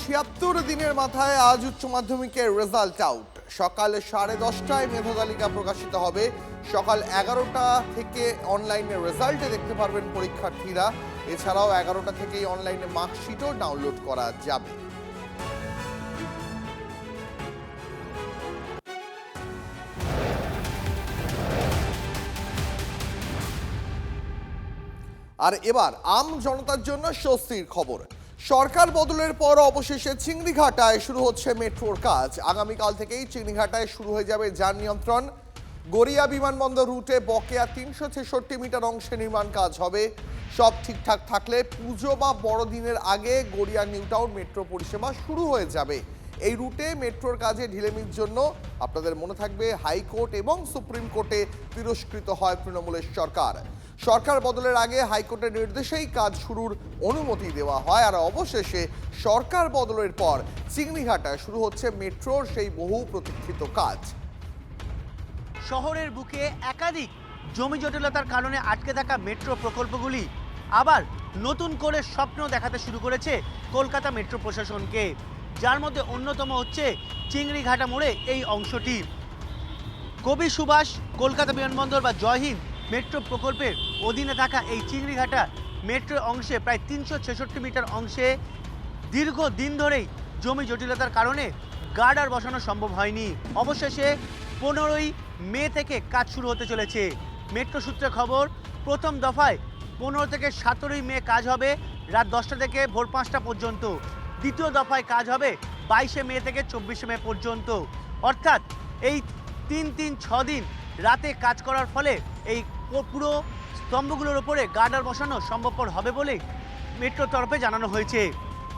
76 দিনের মাথায় আজ উচ্চ মাধ্যমিকের রেজাল্ট আউট। সকাল 10:30টায় মেধা তালিকা প্রকাশিত হবে। সকাল 11টা থেকে অনলাইনে রেজাল্টে দেখতে পারবেন পরীক্ষার্থীরা। এছাড়াও 11টা থেকেই অনলাইনে মার্কশিটও ডাউনলোড করা যাবে। আর এবার আম জনতার জন্য স্বস্তির খবর। সরকার বদলের পর অবশেষে চিংড়িঘাটায় শুরু হচ্ছে মেট্রোর কাজ। আগামীকাল থেকেই চিংড়িঘাটায় শুরু হয়ে যাবে যান নিয়ন্ত্রণ। গড়িয়া বিমানবন্দর রুটে বকেয়া 366 মিটার অংশে নির্মাণ কাজ হবে। সব ঠিকঠাক থাকলে পুজো বা বড়দিনের আগে গড়িয়া নিউ টাউন মেট্রো পরিষেবা শুরু হয়ে যাবে। এই রুটে মেট্রোর কাজে ঢিলেমির জন্য আপনাদের মনে থাকবে হাইকোর্ট এবং সুপ্রিম কোর্টে তিরস্কৃত হয় তৃণমূলের সরকার। সরকার বদলের আগে হাইকোর্টের নির্দেশেই কাজ শুরুর অনুমতি দেওয়া হয়। আর অবশেষে সরকার বদলের পর চিংড়িঘাটায় শুরু হচ্ছে মেট্রোর সেই বহু প্রতীক্ষিত কাজ। শহরের বুকে একাধিক জমি জটিলতার কারণে আটকে থাকা মেট্রো প্রকল্পগুলি আবার নতুন করে স্বপ্ন দেখাতে শুরু করেছে কলকাতা মেট্রো প্রশাসনকে, যার মধ্যে অন্যতম হচ্ছে চিংড়িঘাটা মোড়ে এই অংশটি। কবি সুভাষ কলকাতা বিমানবন্দর বা জয় হিন্দ মেট্রো প্রকল্পের অধীনে থাকা এই চিংড়িঘাটা মেট্রো অংশে প্রায় 366 মিটার অংশে দীর্ঘ দিন ধরেই জমি জটিলতার কারণে গার্ডার বসানো সম্ভব হয়নি। অবশেষে 15ই মে থেকে কাজ শুরু হতে চলেছে। মেট্রো সূত্রে খবর, প্রথম দফায় 15 থেকে 17ই মে কাজ হবে রাত 10টা থেকে ভোর 5টা পর্যন্ত। দ্বিতীয় দফায় কাজ হবে 22শে মে থেকে 24শে মে পর্যন্ত। অর্থাৎ এই 3-6 দিন রাতে কাজ করার ফলে এই পুরো স্তম্ভগুলোর উপরে গার্ডার বসানো সম্ভবপর হবে বলে মেট্রোর তরফে জানানো হয়েছে।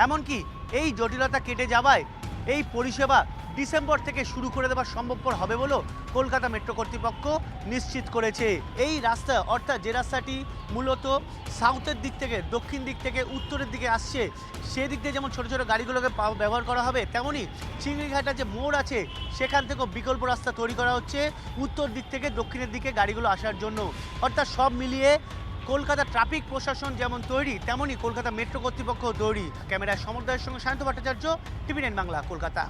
এমনকি এই জটিলতা কেটে যাওয়ায় এই পরিষেবা ডিসেম্বর থেকে শুরু করে দেওয়া সম্ভবপর হবে বলেও কলকাতা মেট্রো কর্তৃপক্ষ নিশ্চিত করেছে। এই রাস্তা অর্থাৎ যে রাস্তাটি মূলত সাউথের দিক থেকে দক্ষিণ দিক থেকে উত্তরের দিকে আসছে, সেদিক দিয়ে যেমন ছোটো ছোটো গাড়িগুলোকে ব্যবহার করা হবে, তেমনই চিংড়িঘাটা যে মোড় আছে সেখান থেকেও বিকল্প রাস্তা তৈরি করা হচ্ছে উত্তর দিক থেকে দক্ষিণের দিকে গাড়িগুলো আসার জন্য। অর্থাৎ সব মিলিয়ে কলকাতা ট্রাফিক প্রশাসন যেমন তৈরি, তেমনই কলকাতা মেট্রো কর্তৃপক্ষ তৈরি। ক্যামেরায় সমর্দয়ের সঙ্গে সায়ন্ত ভট্টাচার্য, টিভি9 বাংলা, কলকাতা।